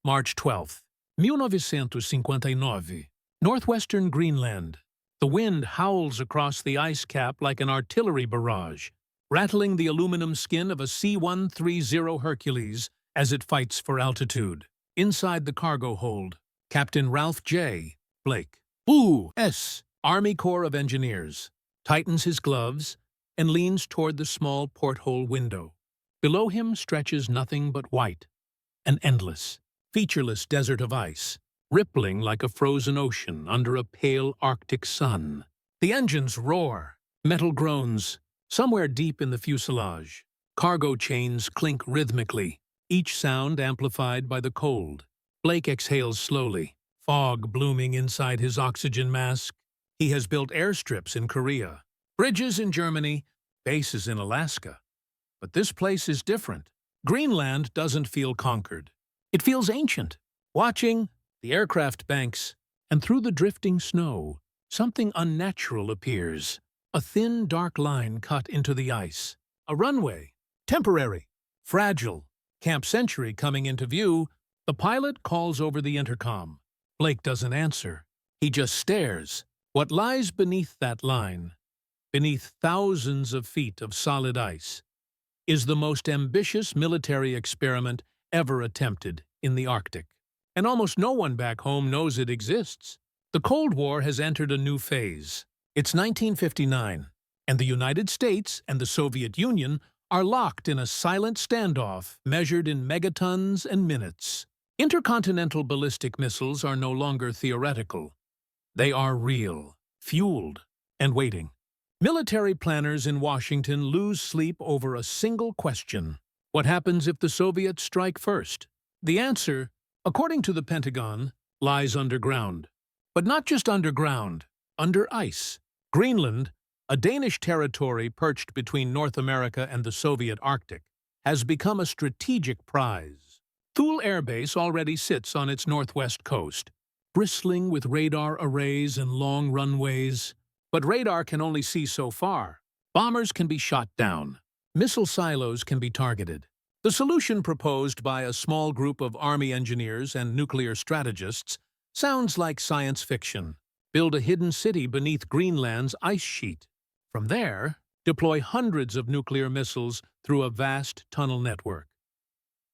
March 12th, 1959. Northwestern Greenland. The wind howls across the ice cap like an artillery barrage, rattling the aluminum skin of a C-130 Hercules as it fights for altitude. Inside the cargo hold, Captain Ralph J. Blake, U.S. Army Corps of Engineers, tightens his gloves and leans toward the small porthole window. Below him stretches nothing but white, an endless, featureless desert of ice, rippling like a frozen ocean under a pale Arctic sun. The engines roar, metal groans, somewhere deep in the fuselage. Cargo chains clink rhythmically, each sound amplified by the cold. Blake exhales slowly, fog blooming inside his oxygen mask. He has built airstrips in Korea, bridges in Germany, bases in Alaska. But this place is different. Greenland doesn't feel conquered. It feels ancient. Watching the aircraft banks, and through the drifting snow, something unnatural appears. A thin, dark line cut into the ice. A runway. Temporary. Fragile. Camp Century coming into view. The pilot calls over the intercom. Blake doesn't answer. He just stares. What lies beneath that line, beneath thousands of feet of solid ice, is the most ambitious military experiment ever attempted in the Arctic. And almost no one back home knows it exists. The Cold War has entered a new phase. It's 1959, and the United States and the Soviet Union are locked in a silent standoff measured in megatons and minutes. Intercontinental ballistic missiles are no longer theoretical. They are real, fueled, and waiting. Military planners in Washington lose sleep over a single question. What happens if the Soviets strike first? The answer, according to the Pentagon, lies underground. But not just underground, under ice. Greenland, a Danish territory perched between North America and the Soviet Arctic, has become a strategic prize. Thule Air Base already sits on its northwest coast, bristling with radar arrays and long runways. But radar can only see so far. Bombers can be shot down. Missile silos can be targeted. The solution proposed by a small group of Army engineers and nuclear strategists sounds like science fiction. Build a hidden city beneath Greenland's ice sheet. From there, deploy hundreds of nuclear missiles through a vast tunnel network.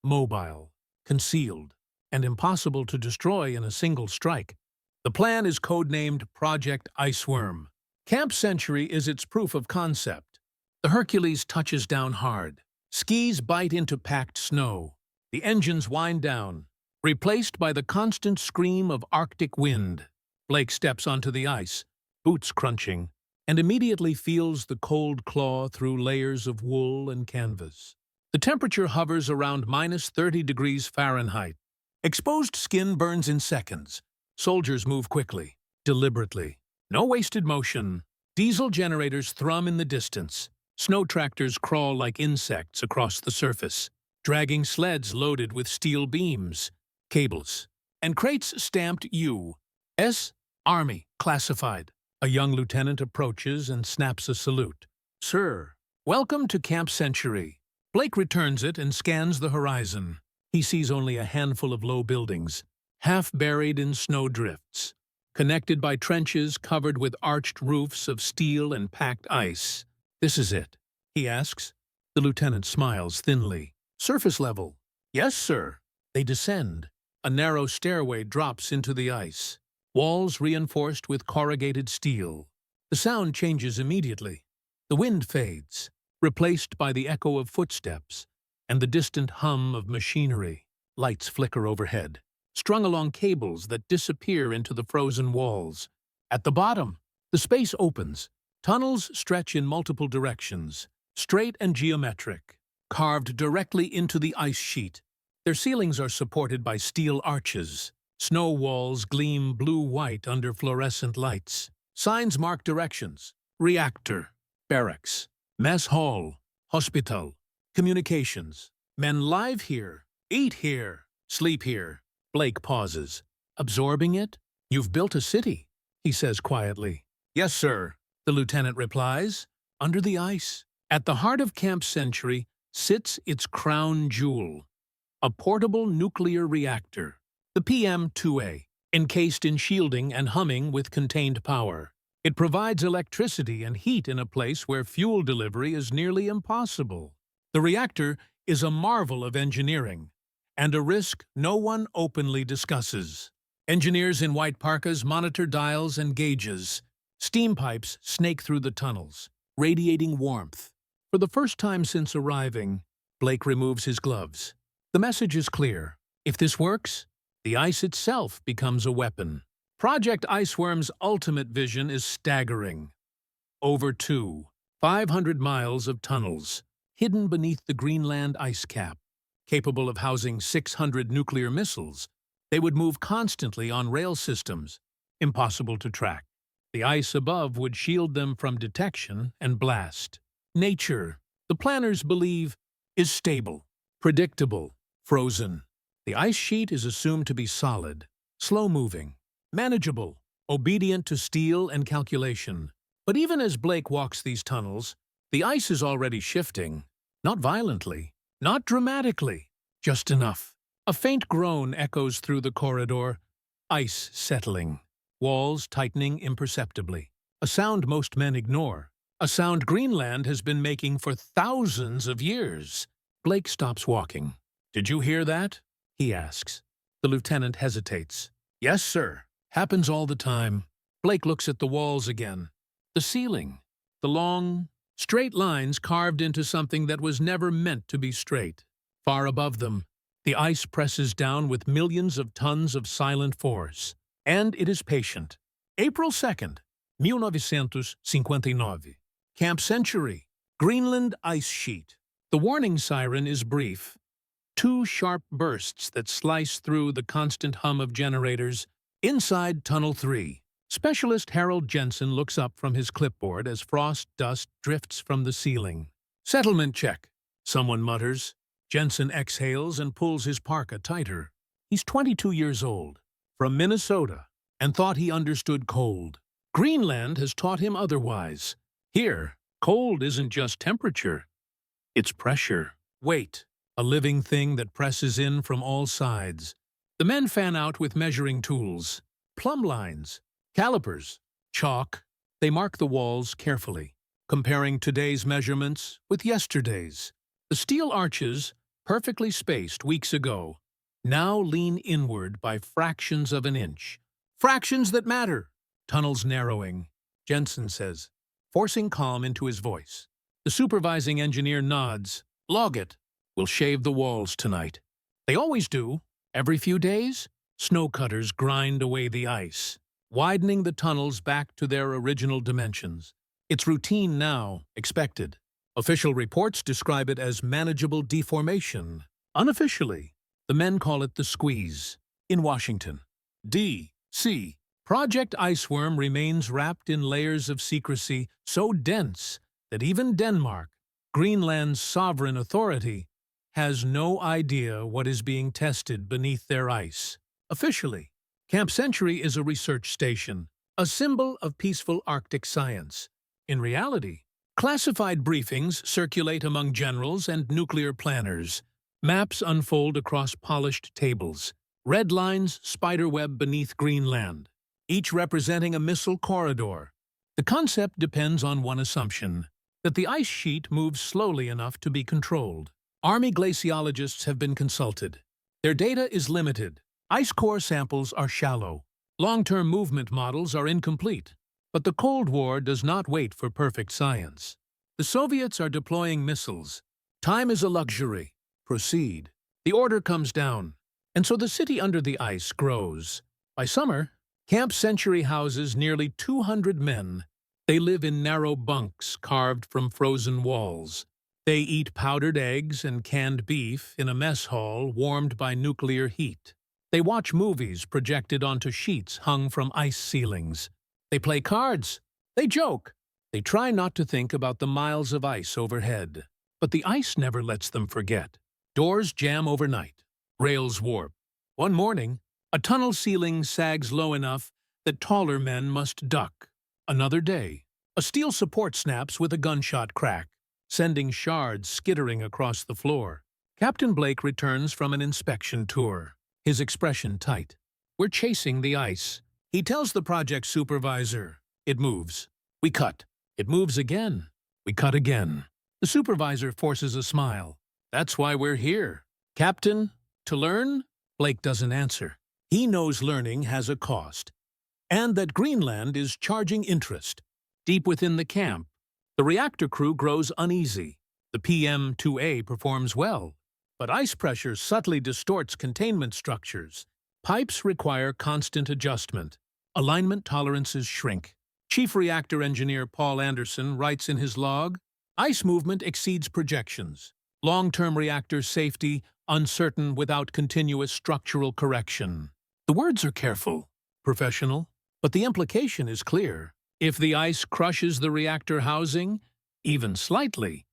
Mobile, concealed, and impossible to destroy in a single strike. The plan is codenamed Project Iceworm. Camp Century is its proof of concept. The Hercules touches down hard. Skis bite into packed snow. The engines wind down, replaced by the constant scream of Arctic wind. Blake steps onto the ice, boots crunching, and immediately feels the cold claw through layers of wool and canvas. The temperature hovers around -30 degrees Fahrenheit. Exposed skin burns in seconds. Soldiers move quickly, deliberately. No wasted motion. Diesel generators thrum in the distance. Snow tractors crawl like insects across the surface, dragging sleds loaded with steel beams, cables, and crates stamped U.S. Army, classified. A young lieutenant approaches and snaps a salute. "Sir, welcome to Camp Century." Blake returns it and scans the horizon. He sees only a handful of low buildings, half buried in snow drifts, connected by trenches covered with arched roofs of steel and packed ice. "This is it?" he asks. The lieutenant smiles thinly. "Surface level." "Yes, sir." They descend. A narrow stairway drops into the ice, walls reinforced with corrugated steel. The sound changes immediately. The wind fades, replaced by the echo of footsteps and the distant hum of machinery. Lights flicker overhead, strung along cables that disappear into the frozen walls. At the bottom, the space opens. Tunnels stretch in multiple directions, straight and geometric, carved directly into the ice sheet. Their ceilings are supported by steel arches. Snow walls gleam blue-white under fluorescent lights. Signs mark directions: reactor, barracks, mess hall, hospital, communications. Men live here, eat here, sleep here. Blake pauses. "Absorbing it? You've built a city," he says quietly. "Yes, sir," the lieutenant replies. Under the ice, at the heart of Camp Century, sits its crown jewel, a portable nuclear reactor, the PM-2A, encased in shielding and humming with contained power. It provides electricity and heat in a place where fuel delivery is nearly impossible. The reactor is a marvel of engineering, and a risk no one openly discusses. Engineers in white parkas monitor dials and gauges. Steam pipes snake through the tunnels, radiating warmth. For the first time since arriving, Blake removes his gloves. The message is clear. If this works, the ice itself becomes a weapon. Project Iceworm's ultimate vision is staggering. Over 500 miles of tunnels, hidden beneath the Greenland ice cap, capable of housing 600 nuclear missiles. They would move constantly on rail systems, impossible to track. The ice above would shield them from detection and blast. Nature, the planners believe, is stable, predictable, frozen. The ice sheet is assumed to be solid, slow-moving, manageable, obedient to steel and calculation. But even as Blake walks these tunnels, the ice is already shifting. Not violently, not dramatically, just enough. A faint groan echoes through the corridor, ice settling, walls tightening imperceptibly. A sound most men ignore. A sound Greenland has been making for thousands of years. Blake stops walking. "Did you hear that?" he asks. The lieutenant hesitates. "Yes, sir. Happens all the time." Blake looks at the walls again. The ceiling. The long, straight lines carved into something that was never meant to be straight. Far above them, the ice presses down with millions of tons of silent force. And it is patient. April 2nd, 1959. Camp Century, Greenland ice sheet. The warning siren is brief. 2 sharp bursts that slice through the constant hum of generators. Inside Tunnel 3, Specialist Harold Jensen looks up from his clipboard as frost dust drifts from the ceiling. "Settlement check," someone mutters. Jensen exhales and pulls his parka tighter. He's 22 years old, from Minnesota, and thought he understood cold. Greenland has taught him otherwise. Here, cold isn't just temperature. It's pressure. Weight, a living thing that presses in from all sides. The men fan out with measuring tools. Plumb lines, calipers, chalk. They mark the walls carefully, comparing today's measurements with yesterday's. The steel arches, perfectly spaced weeks ago, now lean inward by fractions of an inch. Fractions that matter. Tunnels narrowing, Jensen says, forcing calm into his voice. The supervising engineer nods. "Log it. We'll shave the walls tonight." They always do. Every few days, snow cutters grind away the ice, widening the tunnels back to their original dimensions. It's routine now, expected. Official reports describe it as manageable deformation. Unofficially, the men call it the squeeze. In Washington, D.C., Project Iceworm remains wrapped in layers of secrecy so dense that even Denmark, Greenland's sovereign authority, has no idea what is being tested beneath their ice. Officially, Camp Century is a research station, a symbol of peaceful Arctic science. In reality, classified briefings circulate among generals and nuclear planners. Maps unfold across polished tables. Red lines spiderweb beneath Greenland, each representing a missile corridor. The concept depends on one assumption, that the ice sheet moves slowly enough to be controlled. Army glaciologists have been consulted. Their data is limited. Ice core samples are shallow. Long-term movement models are incomplete. But the Cold War does not wait for perfect science. The Soviets are deploying missiles. Time is a luxury. Proceed. The order comes down, and so the city under the ice grows. By summer, Camp Century houses nearly 200 men. They live in narrow bunks carved from frozen walls. They eat powdered eggs and canned beef in a mess hall warmed by nuclear heat. They watch movies projected onto sheets hung from ice ceilings. They play cards. They joke. They try not to think about the miles of ice overhead. But the ice never lets them forget. Doors jam overnight. Rails warp. One morning, a tunnel ceiling sags low enough that taller men must duck. Another day, a steel support snaps with a gunshot crack, sending shards skittering across the floor. Captain Blake returns from an inspection tour, his expression tight. We're chasing the ice. He tells the project supervisor. It moves. We cut. It moves again. We cut again. The supervisor forces a smile. That's why we're here. Captain, to learn? Blake doesn't answer. He knows learning has a cost, and that Greenland is charging interest. Deep within the camp, the reactor crew grows uneasy. The PM-2A performs well, but ice pressure subtly distorts containment structures. Pipes require constant adjustment. Alignment tolerances shrink. Chief Reactor Engineer Paul Anderson writes in his log, ice movement exceeds projections. Long-term reactor safety uncertain without continuous structural correction. The words are careful, professional, but the implication is clear. If the ice crushes the reactor housing, even slightly,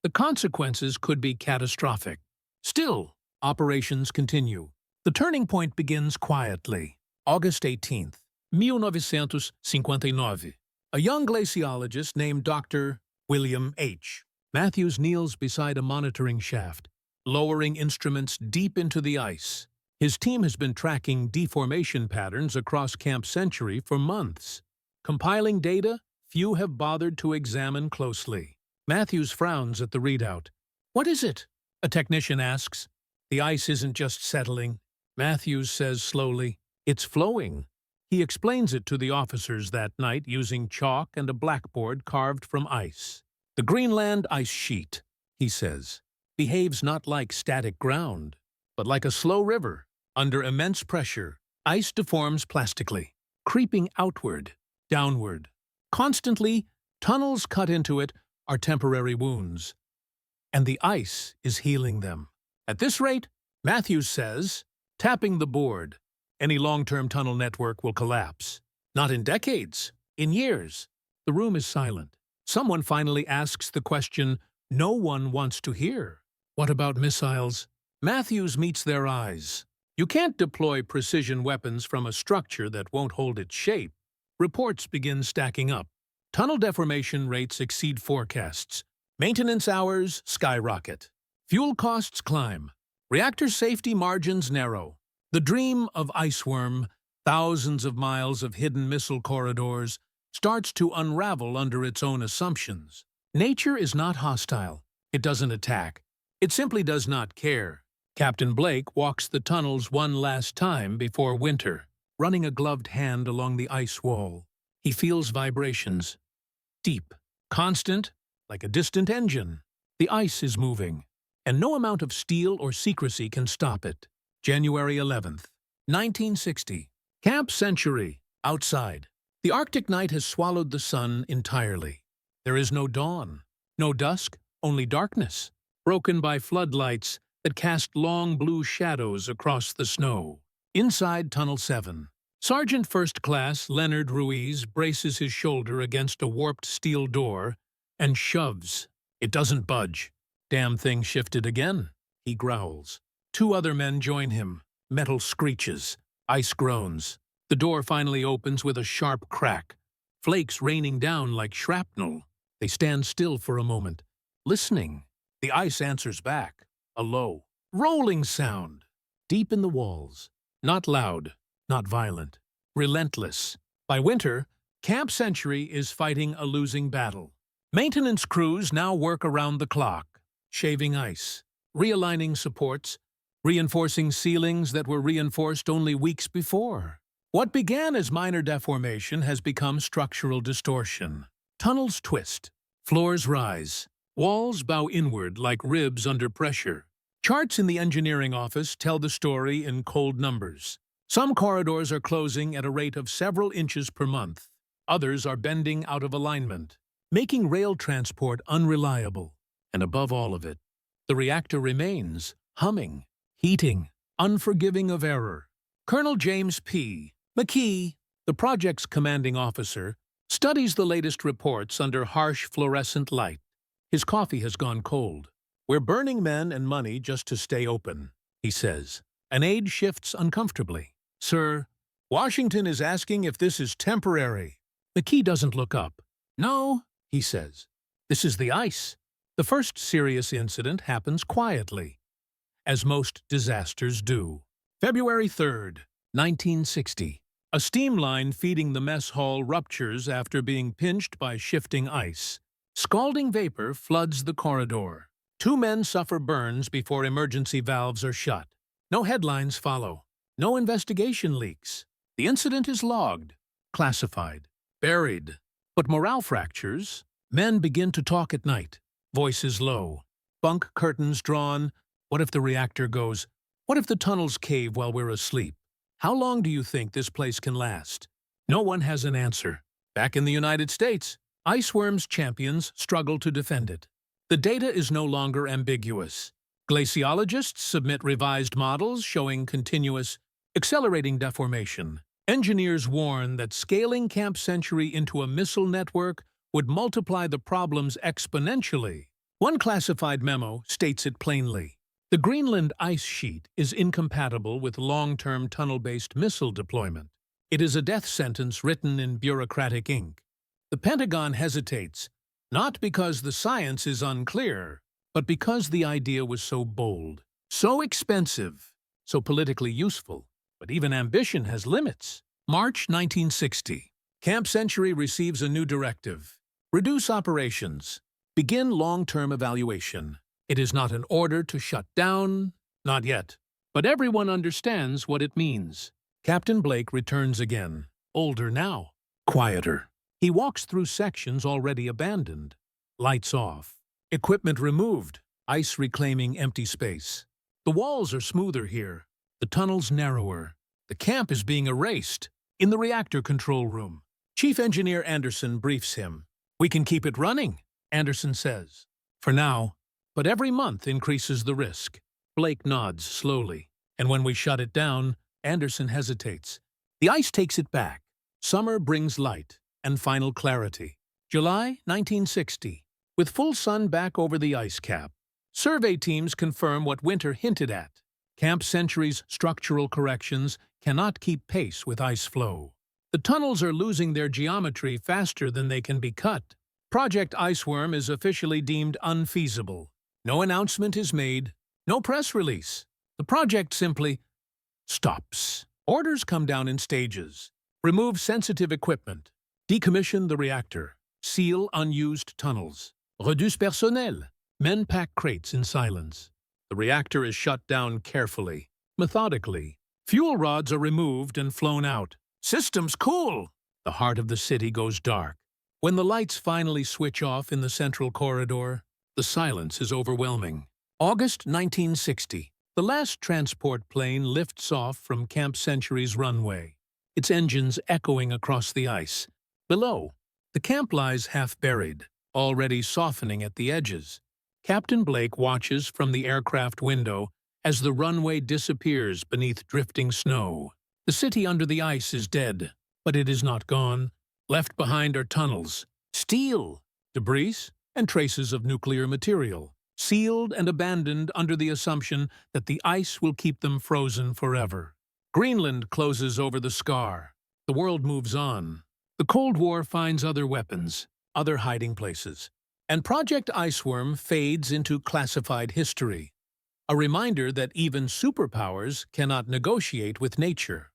the consequences could be catastrophic. Still, operations continue. The turning point begins quietly. August 18th, 1959. A young glaciologist named Dr. William H. Matthews kneels beside a monitoring shaft, lowering instruments deep into the ice. His team has been tracking deformation patterns across Camp Century for months. Compiling data few have bothered to examine closely. Matthews frowns at the readout. What is it? A technician asks. The ice isn't just settling. Matthews says slowly, it's flowing. He explains it to the officers that night using chalk and a blackboard carved from ice. The Greenland ice sheet, he says, behaves not like static ground, but like a slow river. Under immense pressure, ice deforms plastically, creeping outward, downward. Constantly, tunnels cut into it are temporary wounds, and the ice is healing them. At this rate, Matthews says, tapping the board, any long-term tunnel network will collapse. Not in decades, in years. The room is silent. Someone finally asks the question no one wants to hear. What about missiles? Matthews meets their eyes. You can't deploy precision weapons from a structure that won't hold its shape. Reports begin stacking up. Tunnel deformation rates exceed forecasts. Maintenance hours skyrocket. Fuel costs climb. Reactor safety margins narrow. The dream of Iceworm, thousands of miles of hidden missile corridors, starts to unravel under its own assumptions. Nature is not hostile. It doesn't attack. It simply does not care. Captain Blake walks the tunnels one last time before winter, running a gloved hand along the ice wall. He feels vibrations. Deep, constant, like a distant engine. The ice is moving, and no amount of steel or secrecy can stop it. January 11th, 1960. Camp Century, outside. The Arctic night has swallowed the sun entirely. There is no dawn, no dusk, only darkness, broken by floodlights that cast long blue shadows across the snow. Inside Tunnel 7, Sergeant First Class Leonard Ruiz braces his shoulder against a warped steel door and shoves. It doesn't budge. Damn thing shifted again, he growls. Two other men join him. Metal screeches. Ice groans. The door finally opens with a sharp crack, flakes raining down like shrapnel. They stand still for a moment, listening. The ice answers back, a low, rolling sound, deep in the walls. Not loud, not violent, relentless. By winter, Camp Century is fighting a losing battle. Maintenance crews now work around the clock, shaving ice, realigning supports, reinforcing ceilings that were reinforced only weeks before. What began as minor deformation has become structural distortion. Tunnels twist, floors rise, walls bow inward like ribs under pressure. Charts in the engineering office tell the story in cold numbers. Some corridors are closing at a rate of several inches per month. Others are bending out of alignment, making rail transport unreliable. And above all of it, the reactor remains, humming, heating, unforgiving of error. Colonel James P. McKee, the project's commanding officer, studies the latest reports under harsh fluorescent light. His coffee has gone cold. We're burning men and money just to stay open, he says. An aide shifts uncomfortably. Sir, Washington is asking if this is temporary. McKee doesn't look up. No, he says. This is the ice. The first serious incident happens quietly. as most disasters do. February 3rd, 1960. A steam line feeding the mess hall ruptures after being pinched by shifting ice. Scalding vapor floods the corridor. 2 men suffer burns before emergency valves are shut. No headlines follow. No investigation leaks. The incident is logged, classified, buried. But morale fractures. Men begin to talk at night. Voices low. Bunk curtains drawn. What if the reactor goes? What if the tunnels cave while we're asleep? How long do you think this place can last? No one has an answer. Back in the United States, Iceworm's champions struggle to defend it. The data is no longer ambiguous. Glaciologists submit revised models showing continuous, accelerating deformation. Engineers warn that scaling Camp Century into a missile network would multiply the problems exponentially. One classified memo states it plainly. The Greenland ice sheet is incompatible with long-term tunnel-based missile deployment. It is a death sentence written in bureaucratic ink. The Pentagon hesitates, not because the science is unclear, but because the idea was so bold, so expensive, so politically useful. But even ambition has limits. March 1960. Camp Century receives a new directive. Reduce operations. Begin long-term evaluation. It is not an order to shut down, not yet. But everyone understands what it means. Captain Blake returns again, older now, quieter. He walks through sections already abandoned. Lights off. Equipment removed. Ice reclaiming empty space. The walls are smoother here. The tunnels narrower. The camp is being erased. In the reactor control room, Chief Engineer Anderson briefs him. We can keep it running, Anderson says. For now. But every month increases the risk. Blake nods slowly. And when we shut it down, Anderson hesitates. The ice takes it back. Summer brings light and final clarity. July 1960. With full sun back over the ice cap, survey teams confirm what winter hinted at. Camp Century's structural corrections cannot keep pace with ice flow. The tunnels are losing their geometry faster than they can be cut. Project Iceworm is officially deemed unfeasible. No announcement is made, no press release. The project simply stops. Orders come down in stages. Remove sensitive equipment. Decommission the reactor. Seal unused tunnels. Reduce personnel. Men pack crates in silence. The reactor is shut down carefully, methodically. Fuel rods are removed and flown out. Systems cool. The heart of the city goes dark. When the lights finally switch off in the central corridor, the silence is overwhelming. August 1960. The last transport plane lifts off from Camp Century's runway, its engines echoing across the ice. Below, the camp lies half buried, already softening at the edges. Captain Blake watches from the aircraft window as the runway disappears beneath drifting snow. The city under the ice is dead, but it is not gone. Left behind are tunnels, steel, debris, and traces of nuclear material, sealed and abandoned under the assumption that the ice will keep them frozen forever. Greenland closes over the scar. The world moves on. The Cold War finds other weapons, other hiding places. And Project Iceworm fades into classified history, a reminder that even superpowers cannot negotiate with nature.